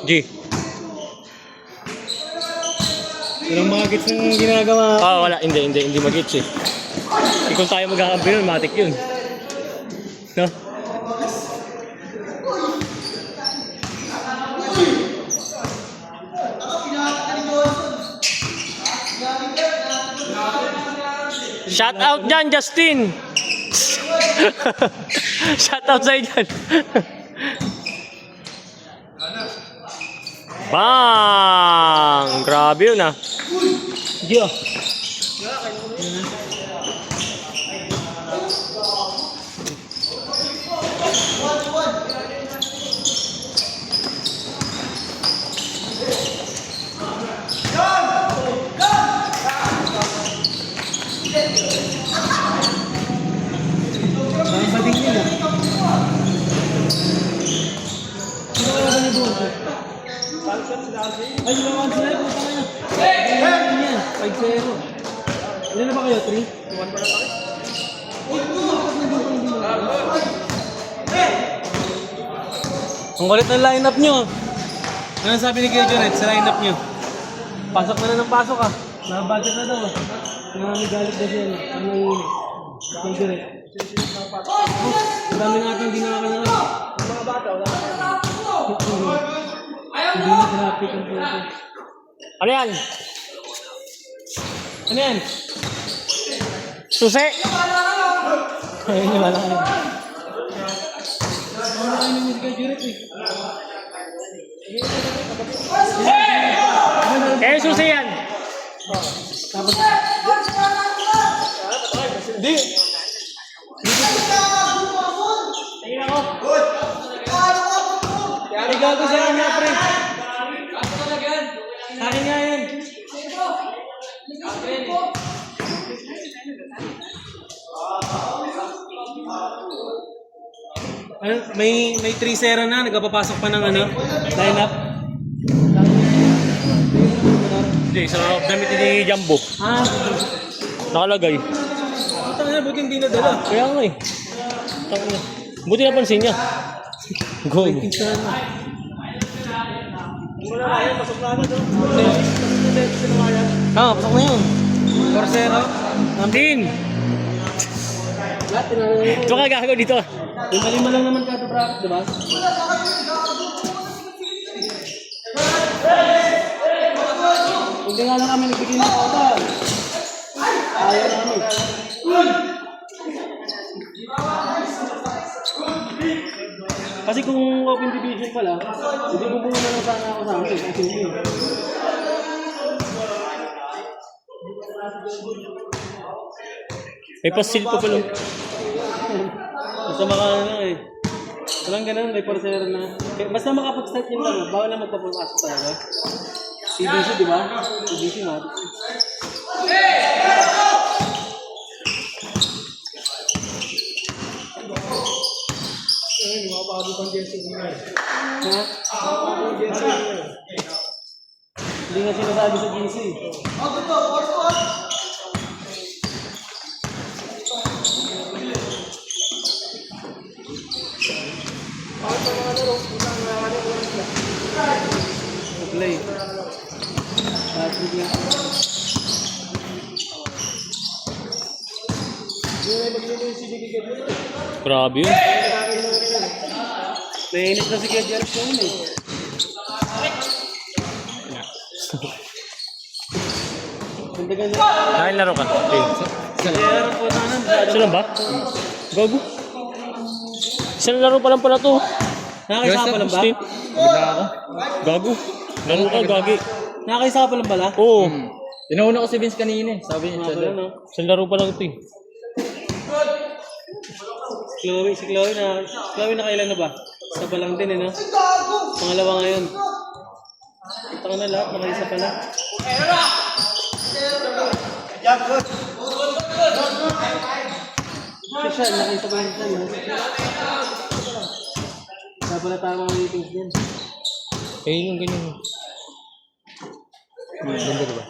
G. Walang mga gets yung ginagawa. Wala. Hindi mag-gets eh. Kung tayo magkakampi nun, matik yun. No? Shout out dyan, Justin! Shout out sa'yo dyan. Bang! Grabe yun ah. Gio. Bading nila. Ay, lumawan sila. Puta na. 5-0. Ilan na ba kayo? 3? 1 pa lang kami. Ang kulit ng line-up nyo. Ano sabi ni Kuya Jonet sa line-up nyo? Pasok na ng pasok ah. Naka-budget na daw ah. Nanganigalit na siya. Ang nanginig. Kuya Jonet. Ang dami natin hindi nakakalaman. Ang mga bata, wala na. Hindi na traffic ang puto. Ano yan? Ano yan? Susi! Ayun yung wala kayo. Wala kayo ng musical juret eh. Susi yan! Tapos... Hindi! Tingin ako! Ay, gago siya nga, pre! Akin nga yan! Ano, may 3-0 na, nagpapasok pa ng ano, line-up. Hindi, sa damit ni Jumbo. Nakalagay. Ito na, buti hindi nadala. Kaya nga eh. Buti napansin niya. Go. Wala na yan, pasok na ano doon. Pasok na yun. 4-0. Din! Ito ka gagaw dito. 5 lang naman kada bracket, diba? Hindi nga lang kami nagbigay ng kota. Ayaw namin. Kasi kung open division pala, hindi bubunga na lang sana ako sa amin. Kasi yun. May pasil pa pala. Basta makakano eh. Walang ganun, may parcera na. Basta makapag-start yun lang, bawal na magpapapasok talaga. CBC, di ba? CBC na. Mga pagod ang Jesse niya. Ha? Hindi nga sinasabi sa GC. Play. Grabe yun. Nainis na si Kuya Jerry ko yun eh. Kain laro ka. Okay. Jerry po nanan. Isa lang ba? Gago. Isang laro pa lang pala to. Nakakaisa pa lang ba? Steve. Gago. Laro ka, gagi. Nakakaisa pa lang pala? Oo. Tinauna ko si Vince kanina eh. Sabi niya siya doon. Isang laro pa lang ito eh. Si Chloe nakailan na ba? Isa pa lang din eh, no? Pangalawa ngayon. Ito ka na lahat, nakaisa pa lang. Siya, nakaisa pa lang siya, no? Kaya pala tamang meetings din. Yung ganyan. Ganda diba?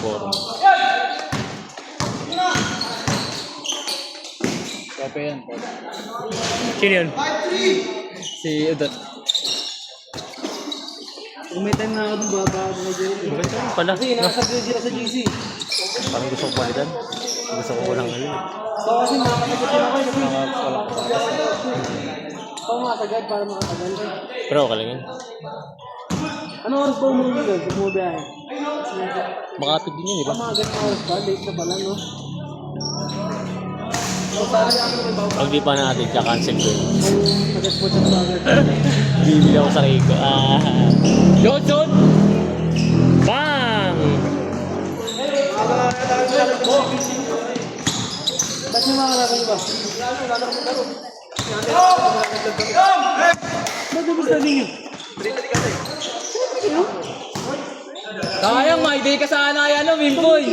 Boring. Kape yan. Sino yun? Si Udot. Kung may time na ako dun, baba ako kay Jerry. Maganda yun pala. Kasi No? nakasag-grade ako sa GC. Parang gusto ko palitan. Gusto ko walang ngayon. So kasi makakatagot din ako eh. Kasi ikaw makasagad para makatagal. Pero okay lang yun. Ano oras ba umuwi doon? Kung umubiyahe? Makatid din yun, di ba? Mga ganang oras pa, late na pala, no? So, sana lang ako may Pag di pa natin, cancel ko yun. kung tagat-spot siya sa agad. Bibili ako sa Rico. Shoot, shoot! Bang! Ba't yung mga kalaban ba? Ba't yung gusto ninyo? Sayang, may day ka sana yan, no, Wimboy.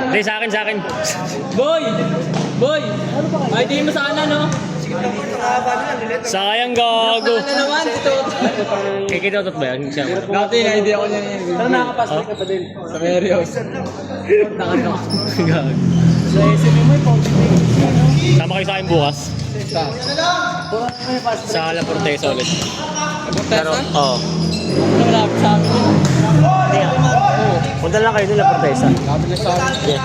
Hindi, sa akin. Boy! Boy! May day mo sana, no? Sayang gago. Ano naman, ito? Kaya kitotot ba yan? Siya. Dati na idea ko niyan. Saan nakakapasok ka pa din? Sa Merios. Nakano. Gago. Sa SMA mo, yung positive. Sama kayo sa akin bukas. Kung ano may pasok. Sa La Portesa ulit. Pero, Portesa? oo. Ano malapit sa amin yun? Punta lang kayo doon La Portesa. Lapit na sa amin. Yeah.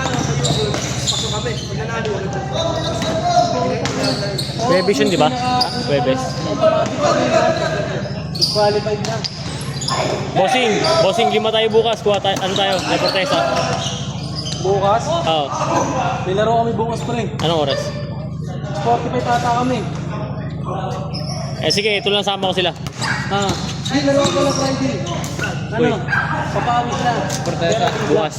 Prevision, di ba? Webes. Qualified na. Bossing, 5 tayo bukas. Kuha tayo, ano tayo? La Portesa. Bukas? Oo. May laro kami bukas pa rin. Anong oras? 45 tata kami. Eh sige, ito lang sama ko sila. Ah, ay, laro ko lang Friday. Ano? Uy. Papawis na. Portesa. Bukas.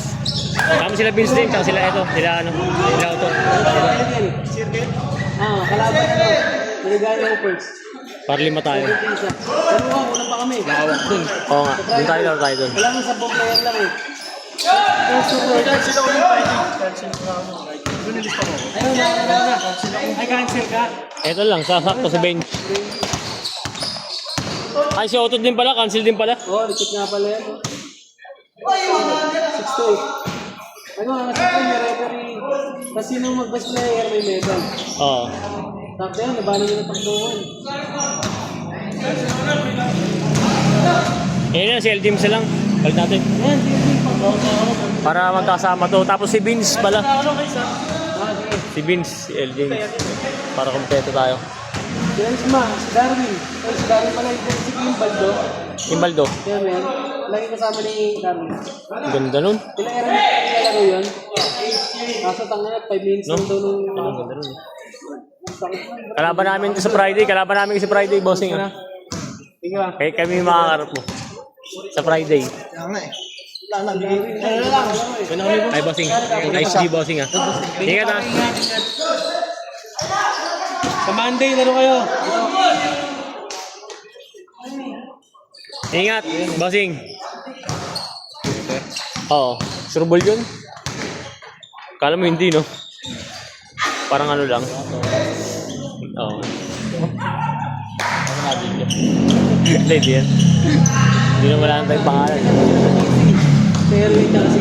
Kami sila Vince din, tsaka sila ito. Sila ano, sila Auto. Ah, kalaban na daw. Maligaya ko first. Para 5 tayo. Pero una pa kami. Lawak dun. Oo nga, doon tayo doon. Wala nang 10 player lang eh. Ayun na. Ay, cancel ka. Ito lang, sasakto sa bench. Ay, si Auto din pala, cancel din pala. Oo, repeat nga pala yan. 6-2. Ano, nasa may referee. Kasi nung mag-best player, may medal. Oo. Tapos yan, nabalo nyo ng pagduwan. Ayun na, si LDM lang. Balik natin. Yan, sige, Para magkasama to. Tapos si Vince pala. Ah, sige. Si Vince, si LDM. Para kompleto tayo. Si Elsma, si Darwin. Ay, si Darwin pala, yung si Kimbaldo. Imbaldo. Kaya men, lagi kasama ni Darwin. Ang ganda nun. Kailan era nilalaro yun? Kaso tanga na, 5 minutes lang daw nung... Ang ganda nun. Kalaban namin to sa Friday. Bossing. Ah. Sige ba? Kaya kami makakarap mo. Sa Friday. Ay, bossing. Nice G, bossing ah. Ingat ah. Sa Monday, laro kayo. Ingat, bossing. Oo. Sure ball yun? Kala mo hindi, no? Parang ano lang. Oo. Hindi, hindi yan. Hindi na wala tayong pangalan. Pero yun na kasi...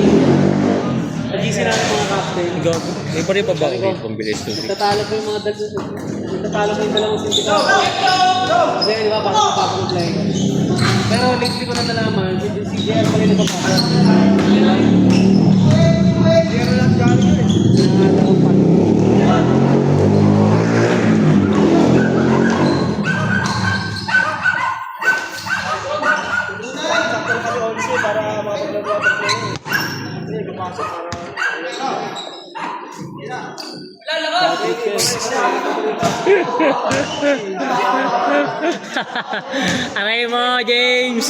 Nag-isi na ng mga captain. Gago. May pa rin pa ba? Okay, pambilis to. Nagtatalo pa yung mga nagtatalo pa yung dalawang sindikato. Kasi di ba, parang napapag-apply ko. Pero lately ko na nalaman, si JR pa rin nagpapasok. JR lang gano'n yun eh. Aray mo, James!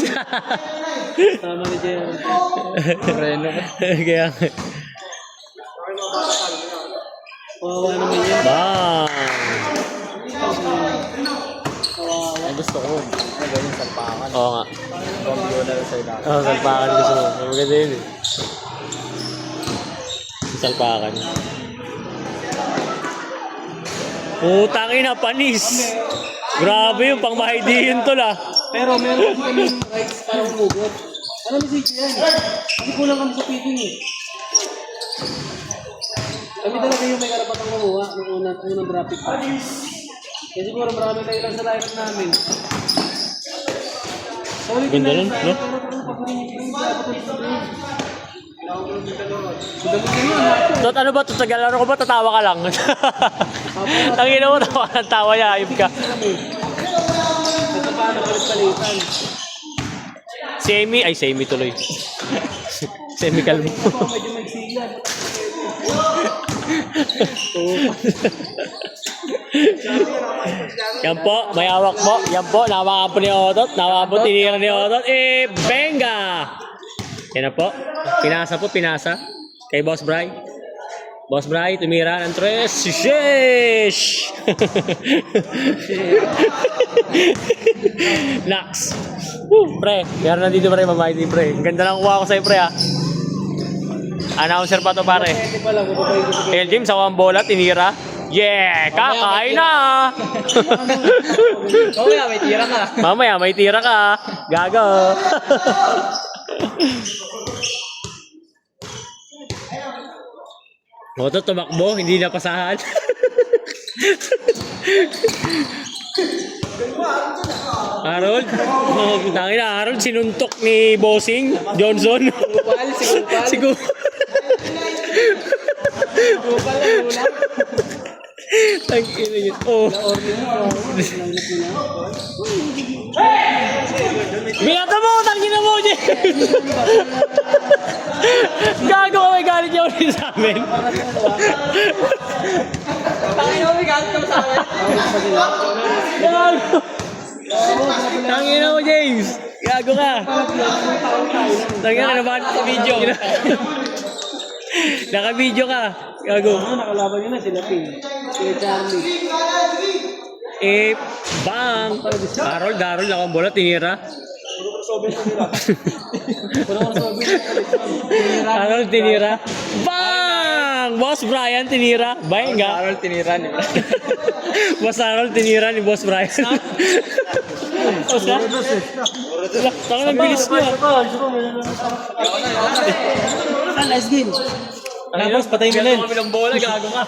Tama ni JR. Reno ka. Kaya, Kawawa naman yan. bang! Ay, gusto ko. Ay, ganyan salpakan. Oo nga. Computer sa ilalim. Oo, salpakan gusto mo. Maganda yun eh. Salpakan. Putang ina, panis! Grabe yung pang mahidi yun tol ah. Pero meron kami rights para umugot. Alam mo si yan. Kasi kulang kami sa pitting eh. Kami talaga yung may karapatang mamuha ng unang graphic pa. Kasi siguro marami tayo lang sa live namin. Ganda nun, no? Tot, ano ba? Tot, naglalaro ko ba? Tatawa ka lang. Tangina mo, tawa ng tawa niya. Ayop ka. Ito pa, napalit-palitan. Semi tuloy. Semi kalmo. Medyo magsigan. Yan po, may hawak po. Yan po, nawakan po ni Otot. Nawakan po, tinira ni Otot. Benga! Yan na po. Pinasa. Kay Boss Bry. Boss Bry, tumira ng 3. Sheesh! Nax. Pre, meron nandito pre, mamayti pre. Ang ganda lang kuha ko sa'yo pre ha. Announcer pa to pare. Ito pa lang, mababay ko. El James, ako ang bola, tinira. Yeah! Kakain na! Mamaya, may tira ka. Mamaya, may tira ka. Gago. Moto tumakbo, hindi napasahan. Harold? Oh, tangina, Harold, sinuntok ni Bossing Johnson. Siguro. Tangina yun. Oh. Binata mo! Tangina mo, Jay! Gago ka, may galit niya ulit sa amin. Tangin mo, may galit ka sa akin. Gago! Tangina mo, James! Gago ka! Tangina, naman sa video. Naka-video ka. Gago. Nakalaban nyo na sila Ping. Sila Charlie. Bang! Harold, ako ang bola, tinira. Harold, tinira. Bang! Boss Brian, tinira. Baenga. Harold, tinira niya. Boss Harold, tinira ni Boss Brian. Boss ka? Taka ng bilis niya. Last game. Tapos, patay mo lang. Kami ng bola, gago ka.